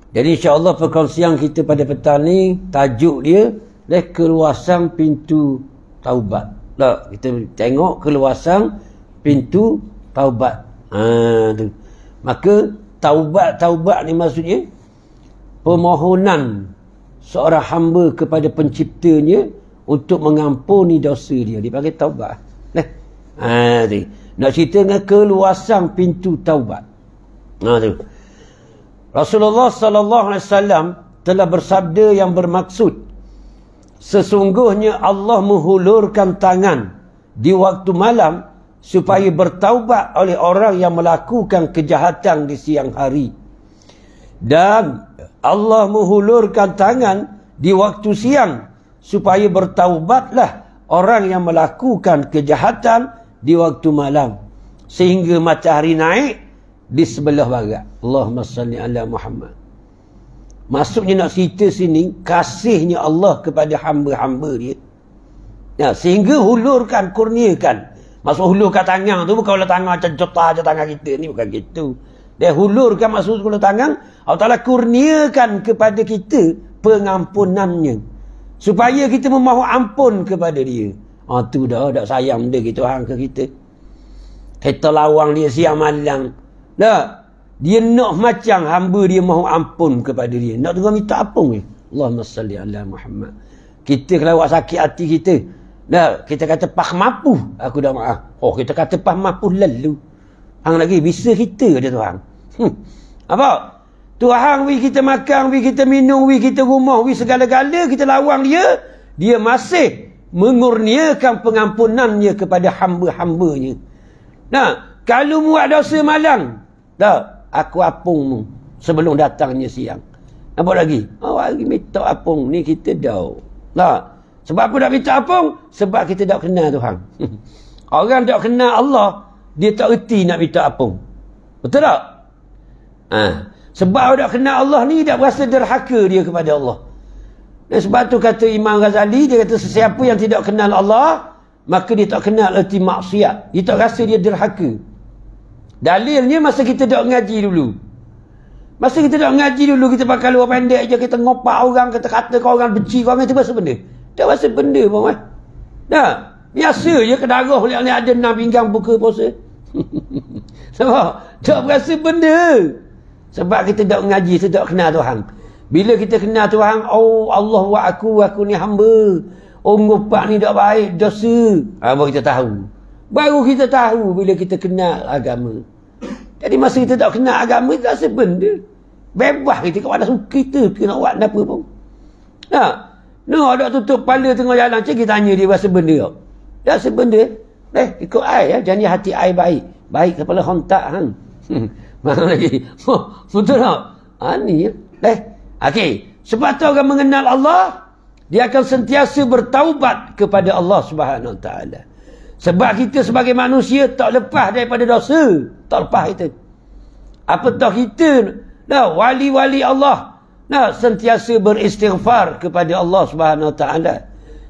Jadi insya-Allah perkongsian kita pada petang ni tajuk dia keluasan pintu taubat. Tak, kita tengok keluasan pintu taubat. Tu. Maka taubat ni maksudnya permohonan seorang hamba kepada penciptanya untuk mengampuni dosa dia. Dipanggil taubat. Tu. Nak cerita dengan keluasan pintu taubat. Tu. Rasulullah sallallahu alaihi wasallam telah bersabda yang bermaksud, sesungguhnya Allah menghulurkan tangan di waktu malam supaya bertaubat oleh orang yang melakukan kejahatan di siang hari. Dan Allah menghulurkan tangan di waktu siang supaya bertaubatlah orang yang melakukan kejahatan di waktu malam. Sehingga matahari naik di sebelah barat. Allahumma salli ala Muhammad. Maksudnya nak cerita sini, kasihnya Allah kepada hamba-hamba dia. Ya, sehingga hulurkan, kurniakan. Maksud hulurkan tangan tu bukan hulur tangan macam jota je tangan kita ni, bukan gitu. Dia hulurkan maksud hulur tangan, Allah Ta'ala kurniakan kepada kita pengampunannya. Supaya kita memohon ampun kepada dia. Tu dah sayang dia gitu hang ke kita. Kita lawang dia siang malam. Dah. Dia nak macam hamba dia mohon ampun kepada dia. Nak tengok minta ampun ni. Allahumma salli ala Muhammad. Kita kalau awak sakit hati kita. Dah, kita kata pah mampu. Aku dah maaf. Oh, kita kata pah mampu lalu. Hang lagi bisa kita dia Tuhan. Apa? Tuhan wi kita makan, wi kita minum, wi kita rumah, wi segala-gala kita lawang dia. Dia masih mengurniakan pengampunannya kepada hamba-hambanya. Nah, kalau buat dosa malang, dah aku apung sebelum datangnya siang. Apa lagi? Awak lagi minta apung ni kita dah. Nah, sebab aku nak minta apung? Sebab kita tak kenal Tuhan. Orang tak kenal Allah, dia tak erti nak minta apung. Betul tak? Sebab orang tak kenal Allah ni, tak berasa derhaka dia kepada Allah. Dan sebab tu kata Imam Ghazali, dia kata sesiapa yang tidak kenal Allah, maka dia tak kenal erti maksiat. Dia tak rasa dia derhaka. Dalilnya masa kita tak ngaji dulu. Masa kita tak ngaji dulu, kita pakai luar pendek je, kita ngopak orang, kita kata ke orang, benci ke orang, itu bahasa benda. Tak bahasa benda pun. Dah, biasa je kedarah oleh ada 6 pinggang buka puasa. Sebab tak berasa benda. Sebab kita tak ngaji, kita tak kenal Tuhan. Bila kita kenal Tuhan, oh Allah buat aku ni hamba. Oh ngopak ni tak baik, dosa. Baru kita tahu. Baru kita tahu bila kita kenal agama. Jadi masa kita tak kenal agama, kita rasa benda. Bebas kita kepada suka kita nak buat apa pun. Ada tutup kepala tengah jalan, cik kita tanya dia rasa benda tak? Dia rasa benda. Ikut ai janji hati ai baik. Baik kepala hontak hang. Mana lagi? Betul tak? Ni ya. Okey, sebab tu orang mengenal Allah, dia akan sentiasa bertaubat kepada Allah Subhanahu Wa Taala. Sebab kita sebagai manusia tak lepas daripada dosa. Tak lepas kita. Apa tahu kita wali-wali Allah sentiasa beristighfar kepada Allah Subhanahu Wa Taala.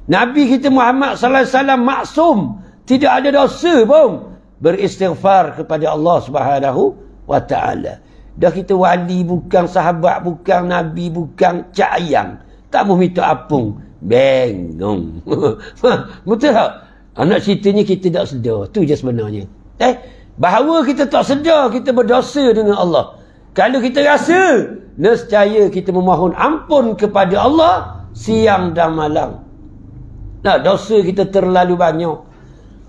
Nabi kita Muhammad sallallahu alaihi wasallam maksum, tidak ada dosa pun, beristighfar kepada Allah Subhanahu Wa Taala. Dah kita wali bukan, sahabat bukan, nabi bukan, cak ayam, tak mau minta apung, bengong. Betul tak? Anak ceritanya kita tak sedar. Tu je sebenarnya. Bahawa kita tak sedar kita berdosa dengan Allah. Kalau kita rasa, nescaya kita memohon ampun kepada Allah siang dan malam. Dosa kita terlalu banyak.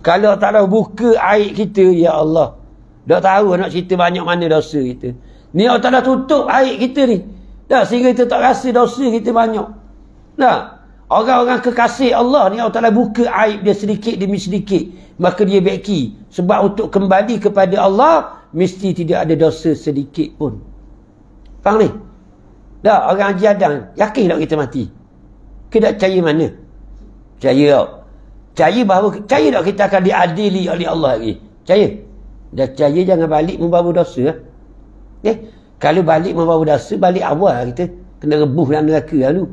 Kalau tak tahu buka aib kita, ya Allah, dah tahu nak cerita banyak mana dosa kita. Ni Allah Ta'ala tutup aib kita ni. Sehingga kita tak rasa dosa kita banyak. Orang-orang kekasih Allah ni Allah Ta'ala buka aib dia sedikit demi sedikit. Maka dia beki. Sebab untuk kembali kepada Allah, mesti tidak ada dosa sedikit pun. Faham ni? Orang Haji Adang, yakin tak kita mati? Kita percaya mana? Percaya tak? Percaya tak kita akan diadili oleh Allah lagi? Percaya? Dah percaya jangan balik membawa dosa. Kalau balik membawa dosa, balik awal kita. Kena rebuh dalam neraka lalu.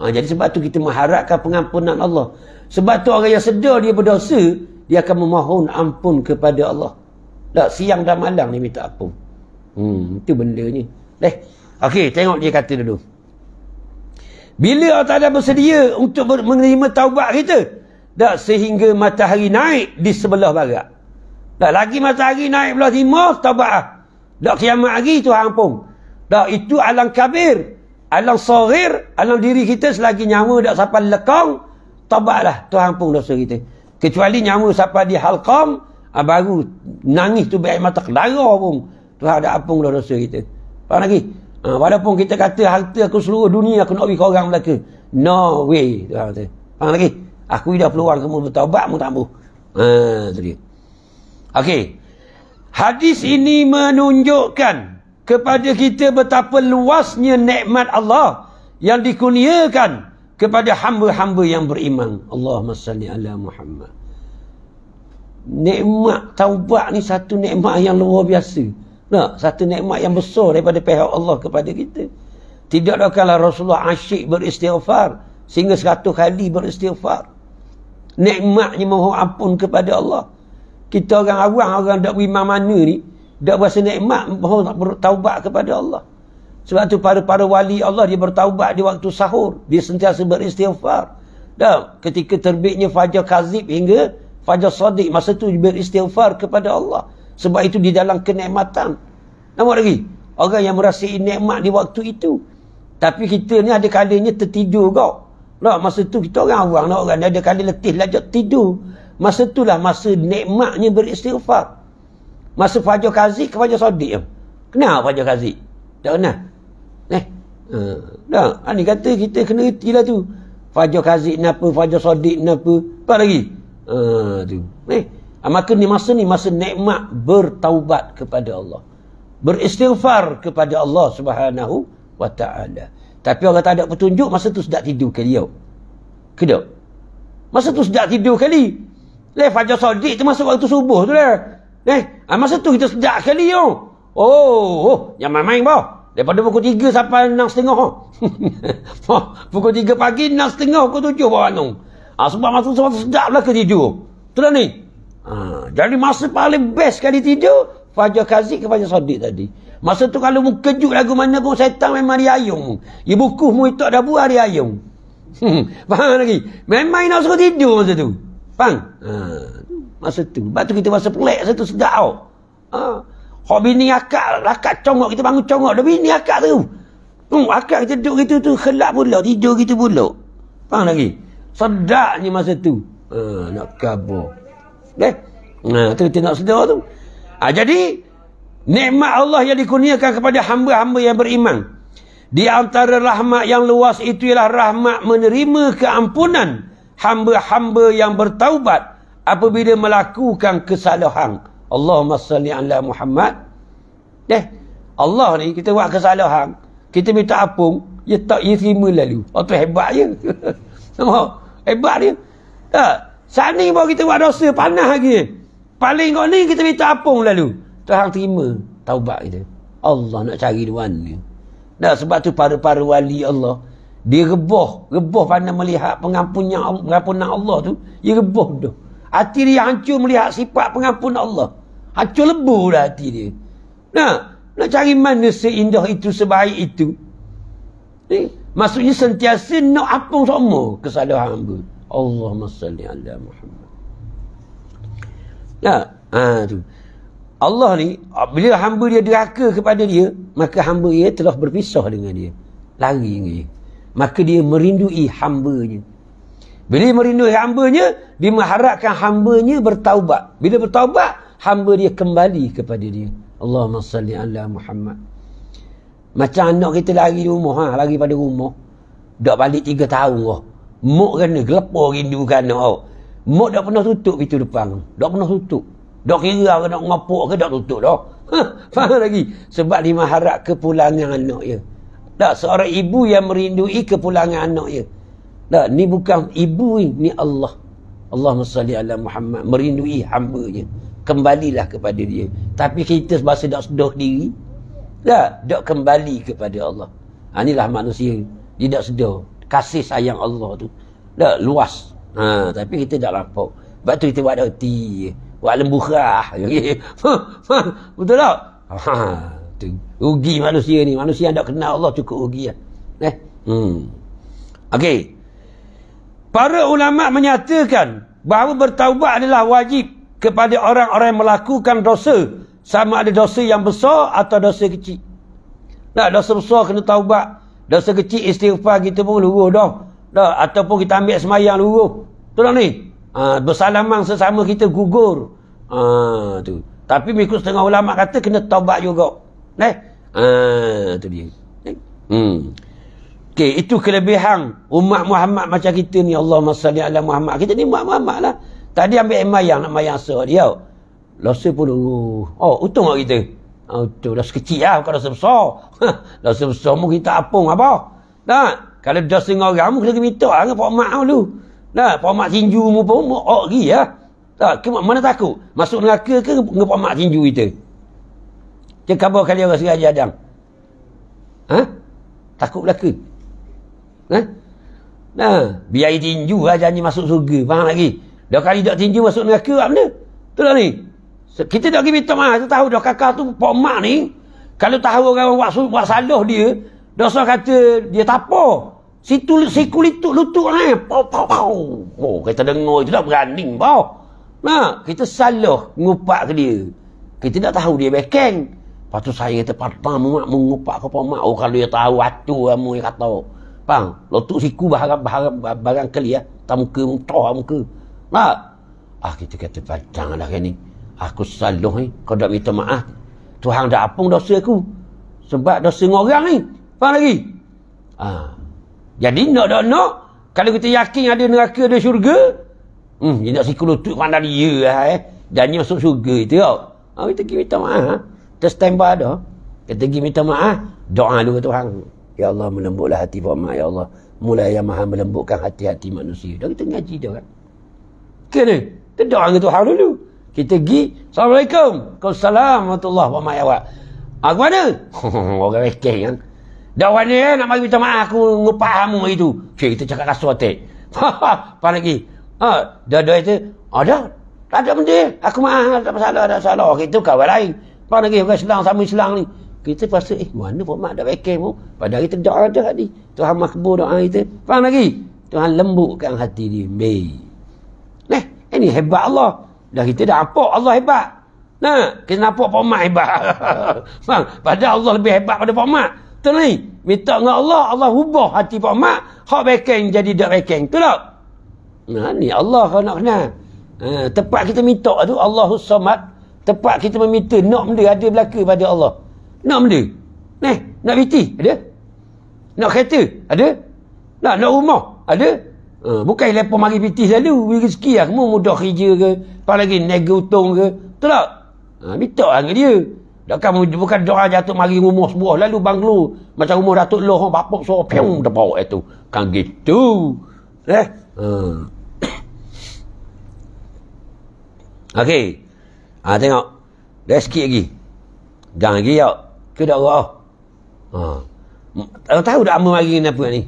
Jadi sebab tu kita mengharapkan pengampunan Allah. Sebab tu orang yang sedar dia berdosa, dia akan memohon ampun kepada Allah. Siang dan malam ni minta ampun. Itu bendanya. Okey, tengok dia kata dulu. Bila Allah Ta'ala bersedia untuk menerima taubat kita? Tak, sehingga matahari naik di sebelah barat. Tak, lagi matahari naik belah timur, taubat lah. Tak, kiamat lagi Tuhan ampun. Tak, itu alam kabir. Alam saghir, alam diri kita selagi nyawa tak sampai lekang, taubatlah, Tuhan ampun dosa kita. Kecuali nyawa sampai di halqam, baru nangis tu baik mata kelara pun, Tuhan ada ampun dosa kita. Faham lagi? Walaupun kita kata harta aku seluruh dunia aku nak bagi ke orang Melaka, no way, Tuhan kata. Faham lagi? Aku dah peluang kamu bertaubat, kamu tak mahu. Tu dia. Okey. Hadis ini menunjukkan kepada kita betapa luasnya nikmat Allah yang dikurniakan kepada hamba-hamba yang beriman. Allahumma salli ala Muhammad. Nikmat taubat ni satu nikmat yang luar biasa. Nah, satu nikmat yang besar daripada pihak Allah kepada kita. Tidak ada kala Rasulullah asyik beristighfar sehingga 100 kali beristighfar. Nikmatnya mohon ampun kepada Allah. Kita orang awam, orang tak beriman mana ni, tak berasa nikmat mohon bertaubat kepada Allah. Sebab tu para wali Allah dia bertaubat di waktu sahur, dia sentiasa beristighfar. Dan ketika terbitnya fajar kazib hingga fajar sadiq, masa tu dia beristighfar kepada Allah. Sebab itu di dalam kenikmatan. Nampak lagi? Orang yang merasai nikmat di waktu itu. Tapi kita ni ada kalanya tertidur kau. Nah, masa tu kita orang awam, orang ada kali letih lajak tidur. Masa itulah masa nikmatnya beristighfar. Masa fajar kazib ke fajar sadiq. Kenapa fajar kazib? Tak kenal? Dah, ni kata kita kena reti lah tu. Fajar kazib kenapa, fajar sadiq kenapa. Apa lagi? Tu. Maka ni masa nikmat bertaubat kepada Allah. Beristighfar kepada Allah Subhanahu wa ta'ala. Tapi orang tak ada petunjuk, masa tu sedap tidur kali yau. Kedok. Masa tu sedap tidur kali. Fajar sadiq tu masuk waktu subuh tu lah. Masa tu kita sedap kali yau. Jangan main-main bah. Daripada pukul 3 sampai 6.30. Pukul 3 pagi, 6.30, pukul 7 bawah anung. Sebab masa tu sedap lah ke tidur. Itulah ni. Jadi masa paling best kali tidur fajar kazib ke fajar sadiq tadi. Masa tu kalau mu kejut lagu mana pun setan memang dia ayung. Ya bukuh mu itu ada buah dia ayung. Faham lagi? Memang nak suruh tidur masa tu. Faham? Masa tu. Sebab tu kita masa pelik masa tu sedap tau. Hak bini akak congok kita bangun congok dah bini akak tu. Akak kita duduk gitu tu kelak pula tidur gitu pula. Faham lagi? Sedapnya masa tu. Nak kabur. Tu kita nak sedar tu. Jadi nikmat Allah yang dikurniakan kepada hamba-hamba yang beriman, di antara rahmat yang luas itu ialah rahmat menerima keampunan hamba-hamba yang bertaubat apabila melakukan kesalahan. Allahumma salli ala Muhammad. Allah ni kita buat kesalahan, kita minta ampun, dia tak terima lalu. Tu hebat je. Hebat dia. Saat ni baru kita buat dosa panas lagi. Paling kau ni kita minta ampun lalu. Tuhan terima taubat kita. Allah nak cari di mana. Sebab tu para wali Allah, dia rebah pandai melihat pengampunan Allah tu. Dia rebah tu. Hati dia hancur melihat sifat pengampunan Allah. Hancur lebur dah hati dia. Nak cari mana seindah itu, sebaik itu. Maksudnya sentiasa nak ampun semua kesalahan hamba. Allahumma salli ala Muhammad. Tu. Allah ni, bila hamba dia deraka kepada dia, maka hamba dia telah berpisah dengan dia. Lari dengan dia. Maka dia merindui hambanya. Bila dia merindui hambanya, dia mengharapkan hambanya bertaubat. Bila bertaubat, hamba dia kembali kepada dia. Allahumma salli ala Muhammad. Macam anak kita lari di rumah, lari pada rumah. Dak balik 3 tahun lah. Mok kena gelepar rindu kan anak. Mok dak pernah tutup pintu depan. Dak pernah tutup. Dak kira ke nak ngapuk ke dak tutup dah. Faham lagi? Sebab dia mengharap kepulangan anak dia. Tak, seorang ibu yang merindui kepulangan anak dia. Tak, ni bukan ibu ni Allah. Allahumma salli ala Muhammad. Merindui hamba-Nya. Kembalilah kepada dia. Tapi kita sebab dak sedar diri. Tak kembali kepada Allah. Inilah manusia. Dia tak sedar kasih sayang Allah tu. Tak luas. Tapi kita tak lapuk. Sebab tu kita buat reti. Buat lemburah. Betul tak? tu. Rugi manusia ni. Manusia yang tak kenal Allah cukup rugi lah. Okey. Para ulama menyatakan bahawa bertaubat adalah wajib kepada orang-orang yang melakukan dosa, sama ada dosa yang besar atau dosa kecil. Nah, dosa besar kena taubat, dosa kecil istighfar kita pun luruh dah. Ataupun kita ambil semayang luruh. Betul tak ni? Bersalamang sesama kita gugur. Tu. Tapi mengikut setengah ulama kata kena taubat juga. Tu dia. Okey, itu kelebihan umat Muhammad macam kita ni. Allahumma salli ala Muhammad. Kita ni umat Muhammad lah. Tadi ambil mayang, nak mayang sah dia. Dosa pun untung tak kita? Untung dosa kecil lah, bukan dosa besar. Dosa besar pun kita apung apa? Kalau dosa dengan orang pun kita minta lah dengan Pak Mak dulu. Pak Mak tinju mu pun pergi lah. Mana takut? Masuk neraka ke dengan Pak Mak tinju kita? Cakap berapa kali orang sengaja adang? Takut belaka? Biar tinju lah janji masuk surga. Faham lagi? Dah kali tak tinju masuk neraka apa benda? Betul tak ni? Kita tak pergi minta maaf. Kita tahu dah kakak tu Pak Mak ni. Kalau tahu orang buat salah dia, dosa kata dia tak apa. Siku lutut lah. Kita dengar itu tak berani. Kita salah ngupak ke dia. Kita tak tahu dia bekeng. Lepas tu saya kata patah mengupak ke Pak Mak. Kalau dia tahu hatu kamu yang kata. Faham? Lutut siku barang kali ya. Tak muka, muka. Kita kata janganlah kan ni. Aku salah ni. Kau tak minta maaf. Tuhan dah apung dosa aku. Sebab dosa dengan orang ni. Faham lagi? Jadi nak. Kalau kita yakin ada neraka, ada syurga. Dia nak siku lutut pandang dia lah Dan dia masuk syurga itu. Kita pergi minta maaf. Kita stand by dah. Kita pergi minta maaf. Doa dulu ke Tuhan. Ya Allah, melembutlah hati Pak Mak. Ya Allah, mulai yang maha melembutkan hati-hati manusia. Dah kita ngaji dah kan. Kena. Kita doa dengan Tuhan dulu. Kita pergi. Assalamualaikum. Waalaikumsalam warahmatullahi wabarakatuh. Aku mana? Orang rekeng kan. Dah mana nak mari minta maaf aku ngupak kamu itu. Kita cakap kasut hati. Apa lagi? Dah itu. Dah. Tak ada benda. Aku maaf. Tak masalah. Kita kawan lain. Apa lagi? Orang Islam sama Islam ni. Kita rasa, mana Pak Mak dah rekeng pun. Padahal kita doa dah tadi. Tuhan makbul doa kita. Faham lagi? Tuhan lembutkan hati dia. Ini hebat Allah. Dah kita dah nampak Allah hebat. Kita nampak Pak Mak hebat. Faham? Padahal Allah lebih hebat pada Pak Mak. Betul ni? Minta dengan Allah, Allah ubah hati Pak Mak. Hak rekeng jadi tak rekeng. Betul tak? Ni Allah kalau nak kenal. Tempat kita minta tu Allahus Samad. Tempat kita meminta nak benda ada belaka pada Allah. Nak benda. Nak biti ada. Nak kereta ada. Nak rumah ada. Bukan lepas mari biti selalu beri rezeki lah. Kamu mudah kerja ke, apa lagi nega hutang ke. Betul tak? Minta lah dengan dia. Bukan doa jatuh mari rumah sebuah lalu banglo macam rumah Datuk Loh bapak suruh piung dah bawa itu. Kan gitu. Okey. Tengok. Dah sikit lagi. Jangan lagi ya. Ke dak roh. Tahu dak amal mari ni apa ni?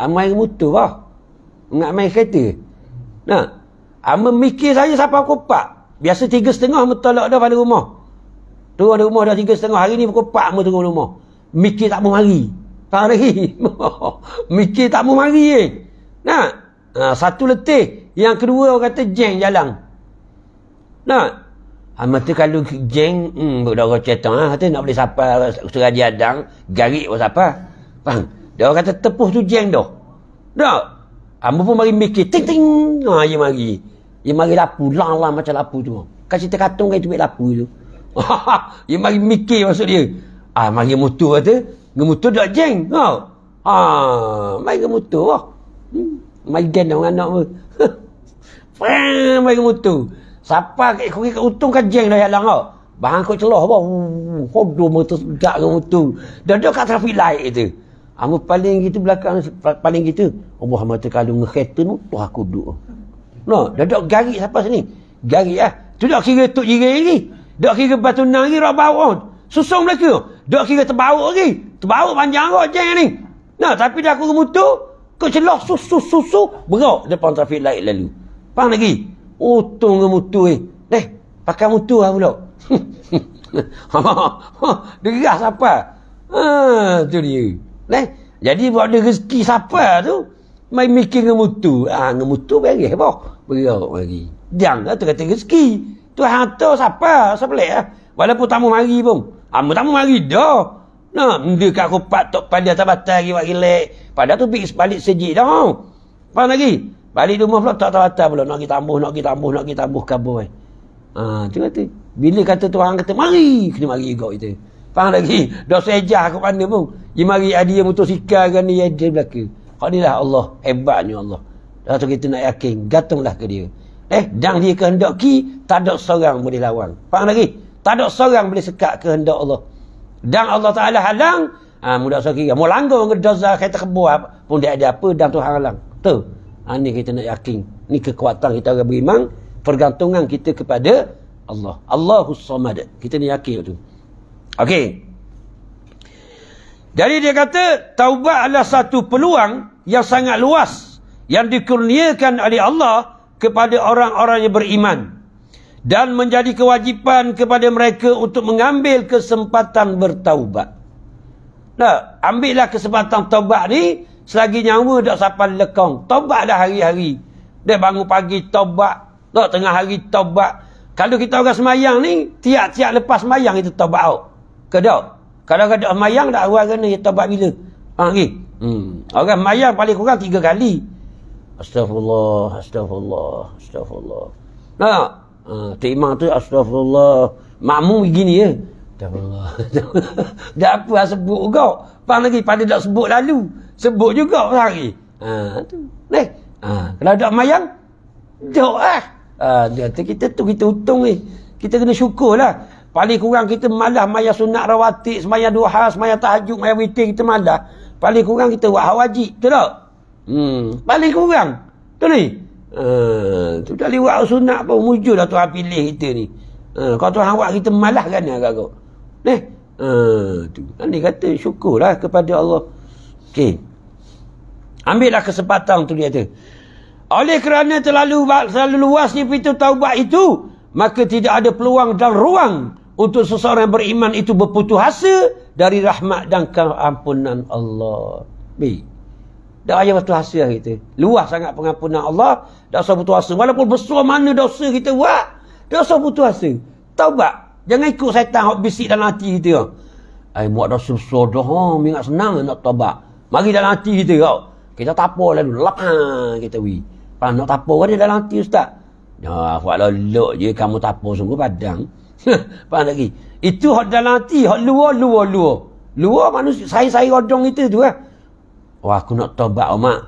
Amal motor bah. Nak main kereta. Amal mikir saja sampai pukul 4. Biasa 3.30 mentolak dah pada rumah. Turun dari rumah dah 3.30. Hari ni pukul 4 mu turun rumah. Mikir tak mau mari. Tak lagi. Mikir tak mau mari satu letih. Yang kedua orang kata jeng jalan. Mata kalau jeng berdarah cetang kata nak boleh sapa seraja adang garik apa siapa. Faham? Dia orang kata tepuh tu jeng dah. Hamba pun mari mikir ting ting. Dia mari. Dia mari lapu lang macam lapu tu. Kasih terkatung kan tu ambil lapu tu. Dia mari mikir maksud dia. Mari motor kata, ngemotor dak jeng. Mari ngemotor lah. Mari gen orang anak pun. Mari ngemotor. Siapa kat untung kan jeng dah jalan kau. Bahang kau celah apa? Hodoh motor sedak dengan motor. Dah kat traffic light itu. Amba paling gitu belakang paling gitu. Allah mata kalau ngekereta tu aku duduk. Dah garik siapa sini? Garik tu dak kira tok jirai lagi. Dak kira batu nang lagi rak bawa. Susung belaka. Dak kira terbawa lagi. Terbawa panjang kau jeng ni. Tapi dah aku motor, kau celah susu berak depan traffic light lalu. Faham lagi? Untung ke motor pakai motor lah pula. Derah siapa? Tu dia. Jadi buat dia rezeki siapa tu? Mai mikir ngemutu. Ngemutu bagi apa? Berok lagi. Jangan tu kata rezeki. Tu hantu siapa? Siapa lek Walaupun tamu mari pun. Tamu mari dah. Dia kat kopat tok pada atas batal lagi buat relax. Padahal tu pergi balik sejik dah. Faham lagi? Balik rumah pula tak batal pula. Nak pergi tambuh kabur. Tu kata. Bila kata Tuhan kata mari. Kena mari juga kita. Faham lagi? Dah sejah ke mana pun. Dia mari ada yang motosikal kan ni ada belakang. Kau ni lah Allah. Hebatnya Allah. Dah tu kita nak yakin. Gantunglah ke dia. Dan dia kehendak ki. Tak ada seorang boleh lawan. Faham lagi? Tak ada seorang boleh sekat kehendak Allah. Dan Allah Ta'ala halang. Mudah saya kira. Mau langgar ke dosa kata kebuah pun dia ada apa. Dan Tuhan halang. Tu. Ni kita nak yakin. Ni kekuatan kita orang beriman. Pergantungan kita kepada Allah. Allahus Samad. Kita ni yakin tu. Okey. Jadi dia kata taubat adalah satu peluang yang sangat luas yang dikurniakan oleh Allah kepada orang-orang yang beriman dan menjadi kewajipan kepada mereka untuk mengambil kesempatan bertaubat. Ambillah kesempatan taubat ni selagi nyawa dak sampai lekong. Taubatlah hari-hari. Dia bangun pagi taubat, tengah hari taubat. Kalau kita orang semayang ni, tiap-tiap lepas semayang itu taubat out. Kedok. Kalau ada semayang dak awal kena taubat bila? Lagi. Orang semayang paling kurang 3 kali. Astagfirullah. Tok Imam tu astagfirullah. Makmum begini ya. Astagfirullah. Dak apa sebut kau. Faham lagi pada dak sebut lalu. Sebut juga lagi. Tu. Kalau ada semayang doa. Kita untung ni. Kita kena syukurlah. Paling kurang kita malah maya sunat rawatib, semaya duha, semaya tahajud, maya witir kita malah. Paling kurang kita buat wajib, betul tak? Paling kurang. Tu ni. Tu tak boleh buat sunat pun mujur dah Tuhan pilih kita ni. Kalau Tuhan buat kita malah kan agak-agak. Tu. Ni kata syukurlah kepada Allah. Okey. Ambillah kesempatan tu dia tu. Oleh kerana terlalu luasnya pintu taubat itu, maka tidak ada peluang dan ruang untuk seseorang yang beriman itu berputus asa dari rahmat dan keampunan Allah. Dah ayat berputus asa kita. Luas sangat pengampunan Allah. Dah usah putus asa. Walaupun besar mana dosa kita buat, dah usah putus asa. Taubat. Jangan ikut syaitan yang bisik dalam hati kita. Buat dosa besar dah. Ingat senang nak taubat. Mari dalam hati kita. Kita tapau lalu. Lapang kita wih. Nak tapau ada dalam hati ustaz. Buat lolok je kamu tapau sungguh padang. Faham lagi? Itu hak dalam hati, hak luar. Luar manusia, saya rodong itu tu lah. Aku nak tobat mak.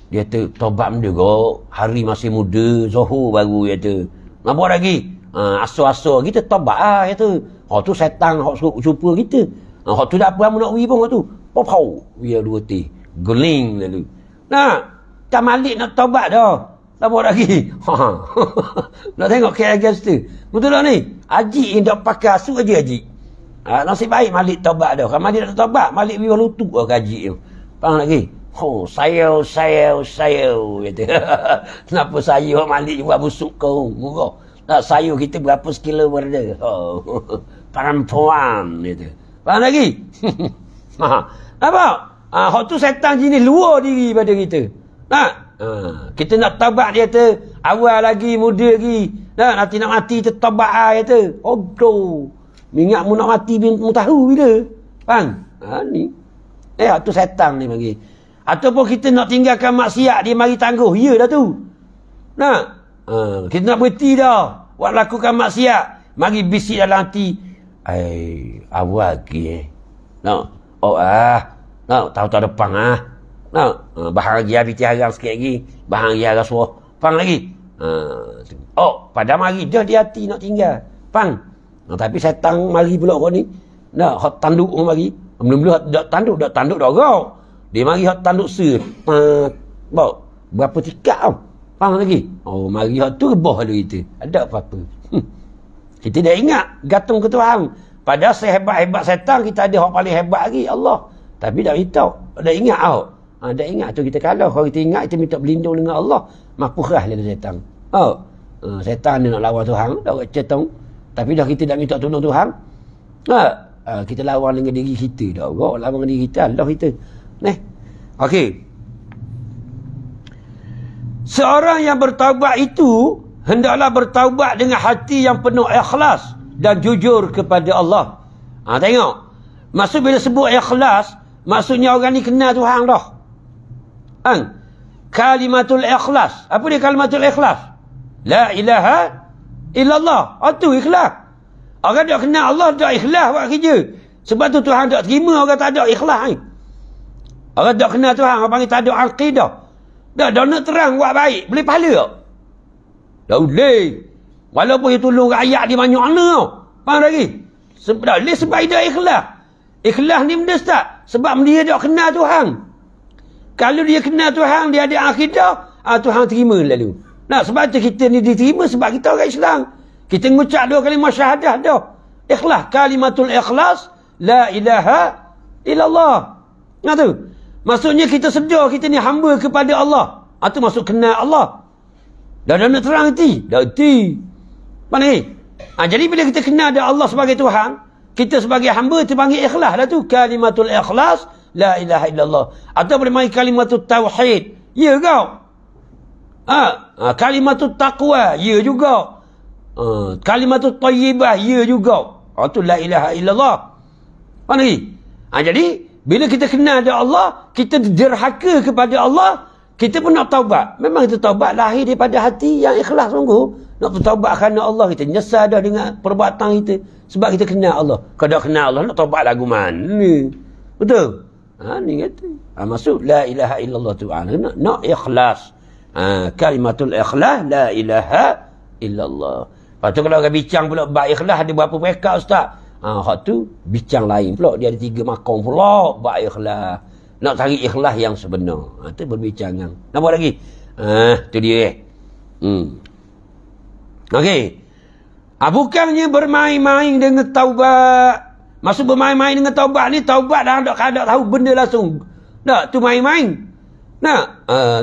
Dia tu tobat benda kau. Hari masih muda, Zuhur baru dia tu. Nak buat lagi? Asal-asal kita tobat dia tu. Hak tu setan, hak supa kita. Hak tu tak apa nak wui pun hak tu. Pau-pau. Biar 2 teh. Geling lalu. Tak malik nak tobat dah. Tak buat lagi. Nak tengok KLGS tu. Betul tak ni? Haji yang tak pakai asuk aja haji. Nasib baik Malik taubat dah. Kalau Malik tak taubat, Malik biar lutut lah ke haji tu. Faham lagi? Sayau. Kata. Kenapa sayau Malik buat busuk kau? Murah. Tak sayau kita berapa sekilo berada. Perempuan. Kata. Faham lagi? Nampak? Hak tu setan jenis luar diri pada kita. Kita nak taubat dia tu awal lagi, muda lagi. Nanti nak mati tu taubat dia tu. Mingat mu nak mati mu tahu bila. Faham? Ni. Tu setan ni bagi. Ataupun kita nak tinggalkan maksiat dia mari tangguh. Ya dah tu. Kita nak berhenti dah. Buat lakukan maksiat. Mari bisik dalam hati. Awal lagi tahu-tahu depan bahagia biti harang sikit lagi. Bahagia rasuah. Faham lagi? Pada mari dah di hati nak tinggal. Faham? Tapi setan mari pula kau ni. Hot tanduk mari. Belum-belum dak tanduk dah kau. Dia mari hot tanduk se. Berapa tikat tau. Faham lagi? Mari hot tu rebah dulu kita. Ada apa-apa. Kita dah ingat gantung ke Tuhan. Padahal sehebat-hebat setan kita ada hak paling hebat lagi Allah. Tapi dah beritahu. Dah ingat tau. Dah ingat tu kita kalau kita ingat kita minta berlindung dengan Allah, mapuhlah dari setan. Setan dia nak lawan Tuhan, dah cetong. Tapi dah kita dah minta tolong Tuhan. Kita lawan dengan diri kita dah. Lawan dengan diri kita, Allah kita. Okey. Seorang yang bertaubat itu hendaklah bertaubat dengan hati yang penuh ikhlas dan jujur kepada Allah. Tengok. Maksud bila sebut ikhlas, maksudnya orang ni kenal Tuhan dah. Kalimatul ikhlas. Apa dia kalimatul ikhlas? La ilaha illallah. Itu ikhlas. Orang tak kenal Allah, tak ikhlas buat kerja. Sebab tu Tuhan tak terima orang tak ada ikhlas ni. Orang tak kenal Tuhan, orang panggil tak ada aqidah. Dah nak terang buat baik, boleh pahala tak? Tak boleh. Walaupun dia tolong rakyat di banyak mana tau. Faham lagi? Sebab dia ikhlas. Ikhlas ni benda tak? Sebab dia tak kenal Tuhan. Kalau dia kenal Tuhan, dia ada akidah, Tuhan terima lalu. Sebab tu kita ni diterima sebab kita orang Islam. Kita mengucap 2 kalimah syahadah dah. Ikhlas. Kalimatul ikhlas. La ilaha illallah. Tu. Maksudnya kita sedar kita ni hamba kepada Allah. Itu maksud kenal Allah. Dah nak terang hati. Dah hati. Mana ni? Jadi bila kita kenal ada Allah sebagai Tuhan, kita sebagai hamba terpanggil ikhlas lah tu. Kalimatul ikhlas. La ilaha illallah. Atau boleh main kalimatul tauhid. Ya kau. Kalimatul taqwa. Ya juga. Kalimatul tayyibah. Ya juga. Itu la ilaha illallah. Faham lagi? Jadi bila kita kenal ada Allah, kita derhaka kepada Allah, kita pun nak taubat. Memang kita taubat lahir daripada hati yang ikhlas sungguh. Nak bertaubat kerana Allah, kita nyesal dah dengan perbuatan kita. Sebab kita kenal Allah. Kalau tak kenal Allah, nak taubat lagu mana? Betul? Ni kata. Maksud la ilaha illallah tu. Nak ikhlas. Kalimatul ikhlas, la ilaha illallah. Lepas tu kalau orang bincang pula bab ikhlas, ada berapa mereka ustaz? Hak tu bincang lain pula. Dia ada 3 makam pula bab ikhlas. Nak cari ikhlas yang sebenar. Itu berbincangan. Nampak lagi? Tu dia. Okey. Bukannya bermain-main dengan taubat. Maksud bermain-main dengan taubat ni, taubat dah ada tahu benda langsung. Tak, tu main-main.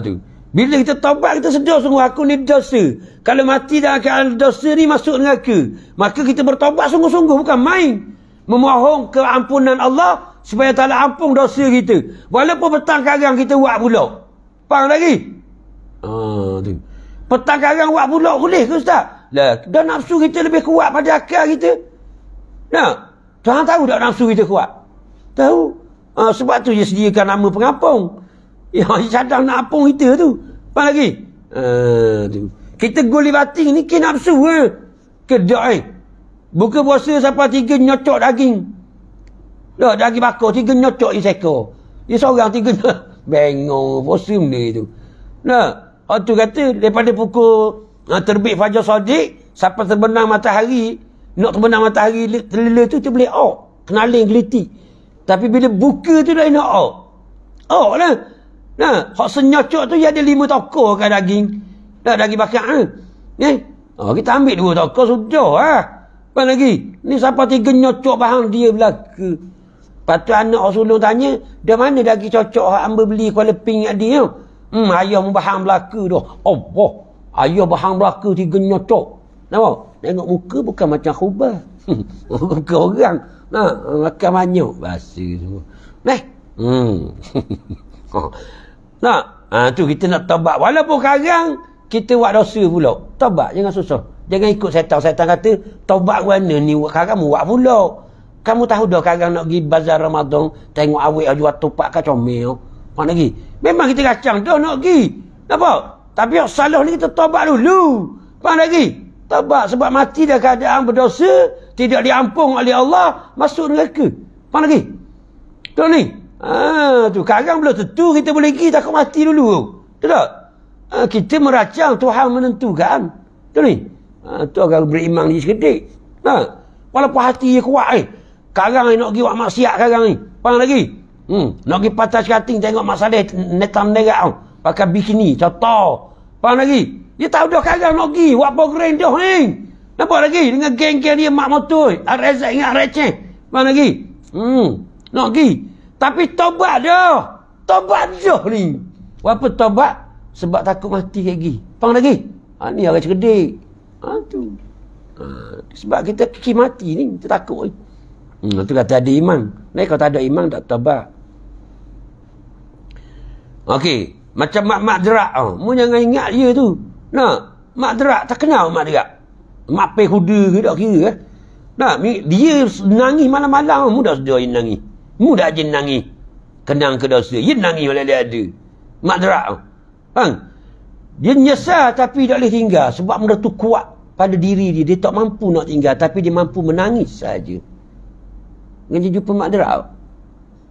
Tu. Bila kita taubat, kita sedar sungguh aku ni dosa. Kalau mati dalam keadaan dosa ni masuk neraka, maka kita bertaubat sungguh-sungguh, bukan main. Memohon keampunan Allah supaya Ta'ala ampun dosa kita. Walaupun petang karang kita buat pula. Faham lagi? Tu. Petang karang buat pula boleh ke ustaz? Dah nafsu kita lebih kuat pada akal kita. Tuhan tahu tak nafsu kita kuat? Tahu. Sebab tu dia sediakan nama pengampung. Yang cadang nak ampun kita tu. Faham lagi? Tu. Kita guli batin ni ke nafsu kedai. Buka puasa sampai 3 nyocok daging. Daging bakar 3 nyocok je sekor. Dia seorang 3 bengong puasa benda tu. Tu kata daripada pukul terbit fajar sadiq sampai terbenam matahari, nak terbenam matahari terlele tu boleh out. Kenaling gelitik. Tapi bila buka tu dah nak out. Out lah. Hak senyocok tu dia ada 5 tokor kan daging. Daging bakar. Kita ambil 2 tokor sudah lah. Apa lagi? Ni sampai 3 nyocok bahan dia belaka. Lepas tu anak orang sulung tanya, dah mana daging cocok hak hamba beli Kuala Lumpur kat dia? Ayah membahang belaka dah. Allah. Ayah bahang belaka 3 nyocok. Nampak? Tengok muka bukan macam khubah. Muka orang. Makan banyak. Bahasa semua. Tu kita nak taubat. Walaupun sekarang kita buat dosa pula. Taubat, jangan susah. Jangan ikut setan. Setan kata, taubat mana ni? Sekarang buat pula. Kamu tahu dah sekarang nak pergi bazar Ramadan, tengok awet jual tupak kat comel. Faham lagi? Memang kita kacang dah nak pergi. Nampak? Tapi yang salah ni kita taubat dulu. Faham lagi? Taubat sebab mati dah keadaan berdosa, tidak diampung oleh Allah, masuk neraka. Faham lagi? Tu ni. Tu sekarang belum tentu kita boleh pergi, takut mati dulu. Betul tak? Kita meracang, Tuhan menentukan. Tu ni. Tu orang beriman ni sekedik. Walaupun hati dia kuat sekarang ni nak pergi buat maksiat sekarang ni. Faham lagi? Nak pergi patah skating tengok Mak Saleh netam nerak pakai bikini, contoh. Faham lagi? Dia tahu dah sekarang nak pergi buat program dah ni. Nampak lagi? Dengan geng-geng dia mak motor, Rezak ingat receh. Faham lagi? Nak pergi. Tapi tobat dah. Tobat dah ni. Apa tobat? Sebab takut mati lagi. Faham lagi? Ni orang cerdik. Tu. Sebab kita kiki mati ni, kita takut. Itu kata ada iman. Kalau tak ada iman tak taubat. Okey, macam mak derak. Mu jangan ingat dia tu. Mak derak tak kenal mak derak. Mak pe kuda ke tak kira. Dia nangis malam-malam. Mu dah sedia nangis. Mu dah je nangis. Kenang ke dosa. Dia nangis oleh dia ada. Mak derak. Dia nyesal tapi tak boleh tinggal. Sebab benda tu kuat pada diri dia. Dia tak mampu nak tinggal. Tapi dia mampu menangis saja. Dia jumpa mak derak.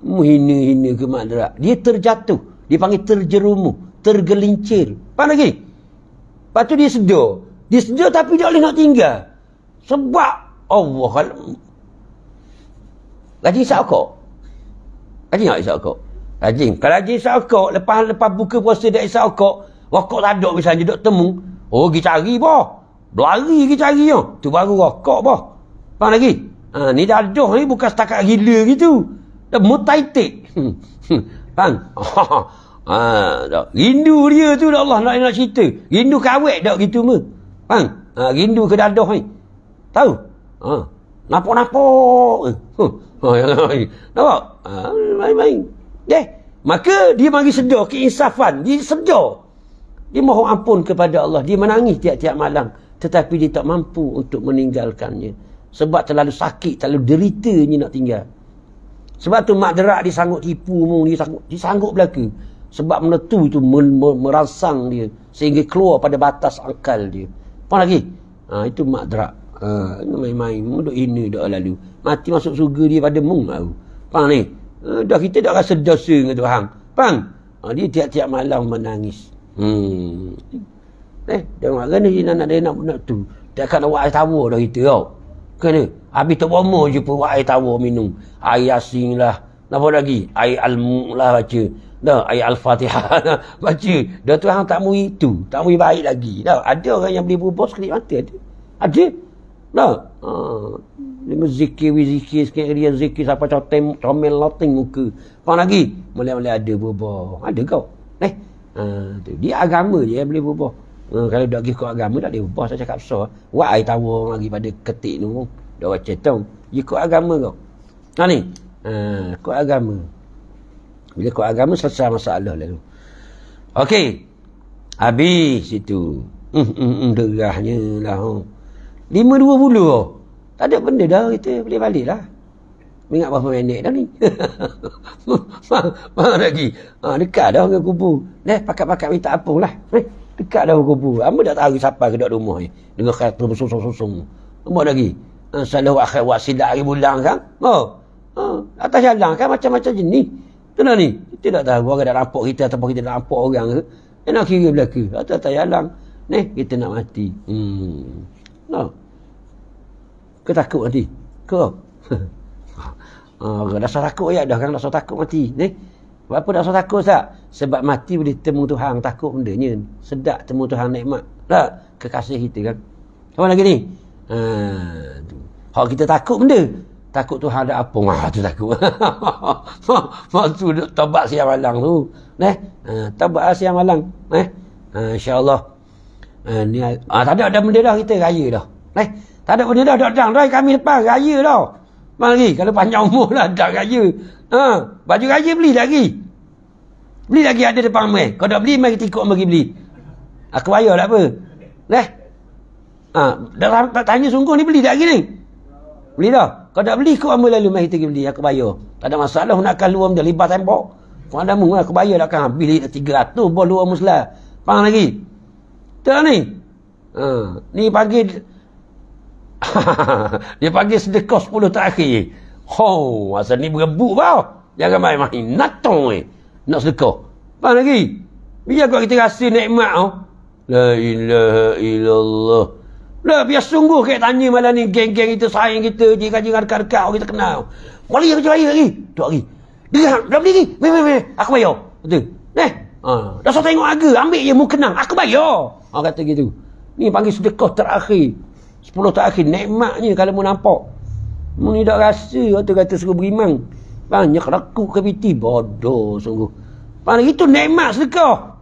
Mu hina-hina ke mak derak. Dia terjatuh. Dia panggil terjerumus. Tergelincir. Faham lagi? Lepas tu dia sedar. Dia sedar tapi tak boleh nak tinggal. Sebab Allah rajin isap rokok. Rajin tak isap rokok? Rajin. Kalau rajin isap rokok, lepas buka puasa dia isap rokok, rokok tak ada misalnya, duduk temu. Oh, pergi cari boh. Berlari pergi cari tu. Tu baru rokok boh. Faham lagi? Ni dadah ni bukan setakat gila gitu. Dah mutaitik. Faham? Rindu dia tu dah Allah nak cerita. Rindu kawet tak gitu mah. Faham? Rindu ke dadah ni. Tahu? Nampak-nampak. Nampak? Main-main. Maka dia bagi sedar keinsafan. Dia sedar. Dia mohon ampun kepada Allah. Dia menangis tiap-tiap malam. Tetapi dia tak mampu untuk meninggalkannya. Sebab terlalu sakit, terlalu deritanya nak tinggal. Sebab tu mak derak dia sanggup tipu mu, dia sanggup belaka. Sebab benda tu itu merangsang dia sehingga keluar pada batas akal dia. Apa lagi? Itu mak derak. Main-main mu duk hina dak lalu. Mati masuk surga dia pada mu tahu. Faham ni? Dah kita dak rasa dosa dengan Tuhan. Faham? Dia tiap-tiap malam menangis. Jangan kan dia nak tu. Takkan nak buat air tawar dah kita tau. Kena. Habis tak bomo je pun buat air tawar minum. Air Yasin lah. Apa lagi? Air Al-Mu' lah baca. Dah, air Al-Fatihah lah baca. Dah tu hang tak mau itu. Tak mau baik lagi. Dah, ada orang yang boleh berubah sekali mata ada. Ada. Dah. Dengan zikir sikit dia zikir sampai comel loting muka. Faham lagi? Boleh ada berubah. Ada kau. Tu. Dia agama je yang boleh berubah. Kalau dak pergi ikut agama tak boleh berubah. Saya cakap besar. Buat air tawar lagi pada ketik tu. Dah baca tau. Ikut agama kau. Ni. Ikut agama. Bila ikut agama selesai masalah lalu. Okey. Habis itu. Derahnya lah. 5.20. Tak ada benda dah kita boleh balik lah. Ingat berapa minit dah ni. Faham lagi. Dekat dah dengan kubur. Pakat-pakat minta apung lah. Dekat dah dengan kubur. Amba tak tahu siapa ke duduk rumah ni. Dengan kereta bersosong-sosong. Apa lagi? Salah akhir buat sidak hari bulan kan. Atas jalan kan macam-macam jenis. Tu lah ni. Kita tak tahu orang dah nampak kita ataupun kita dah nampak orang ke. Dia nak kira belaka. Atas jalan. Kita nak mati. Kau takut nanti? Kau? Rasa takut ya dah kan. Rasa takut mati. Apa rasa takut tak? Sebab mati boleh temu Tuhan. Takut bendanya. Sedap temu Tuhan nikmat. Tak? Kekasih kita kan. Apa lagi ni? Kalau kita takut benda. Takut Tuhan ada apa? Tu takut. Waktu tobat siang malam tu. Tobat siang malam. InsyaAllah. Tak ada benda dah kita raya dah. Tak ada benda dah. Dah kami lepas raya dah. Mari kalau panjang umur lah dah raya. Baju raya beli lagi. Beli lagi ada depan mai. Kau dah beli mai kita ikut pergi beli. Aku bayar tak apa. Dah tanya sungguh ni beli tak lagi ni? Beli dah. Kau dah beli ikut ambil lalu mai kita pergi beli. Aku bayar. Tak ada masalah nak keluar dia libat tembok. Kau ada mu aku bayar dah kan. Beli 300 bol luar muslah. Faham lagi? Tak ni. Ni pagi dia panggil sedekah 10 terakhir. Masa ni berebut tau. Jangan main-main. Natong nak sedekah. Faham lagi? Biar kau kita rasa nikmat tau. La ilaha illallah. Biar sungguh kayak tanya malam ni geng-geng kita, sayang kita, jiran-jiran dekat-dekat orang kita kenal. Wali aku bayar lagi. Tu lagi. Dia dah beli lagi. Weh. Aku bayar. Betul. Dah so tengok harga. Ambil je mu kenang. Aku bayar. Kata gitu. Ni panggil sedekah terakhir. 10 terakhir nikmatnya kalau mu nampak. Mu ni tak rasa waktu kata suruh beriman. Banyak rakuk ke piti. Bodoh sungguh. Faham itu nikmat sedekah.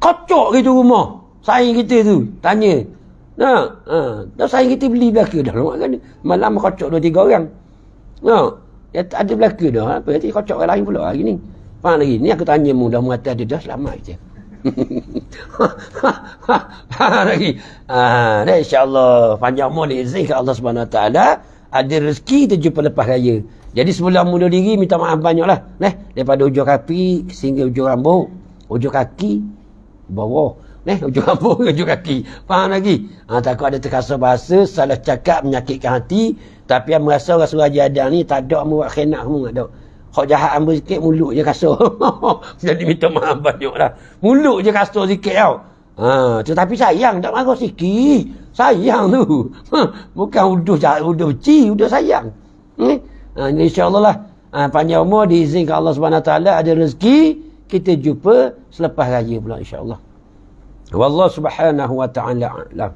Kocok gitu rumah. Sayang kita tu. Tanya. Dah sayang kita beli belaka dah. Malam kocok 2-3 orang. Ya, ada belaka dah. Apa nanti kocok orang lain pula hari ni. Faham lagi? Ni aku tanya mu dah mengatakan dia dah selamat je. Faham lagi? Dah insya-Allah panjang umur diizinkan Allah Subhanahu Wa Taala, ada rezeki kita jumpa lepas raya. Jadi sebelum bunuh diri minta maaf banyaklah. Daripada ujung kaki sehingga ujung rambut, ujung kaki bawah. Ujung rambut, ujung kaki. Faham lagi? Takut ada terkasar bahasa, salah cakap menyakitkan hati. Tapi yang merasa Rasul Haji Adam ni tak ada buat khianat semua, tak ada. Hak jahat hamba sikit, mulut je kasar. Jadi minta maaf banyak lah. Mulut je kasar sikit tau. Tetapi sayang, tak marah sikit. Sayang tu. Bukan uduh beci, uduh sayang. InsyaAllah lah. Panjang umur diizinkan Allah SWT, ada rezeki, kita jumpa selepas raya pula insyaAllah. Wallahu subhanahu wa ta'ala a'lam.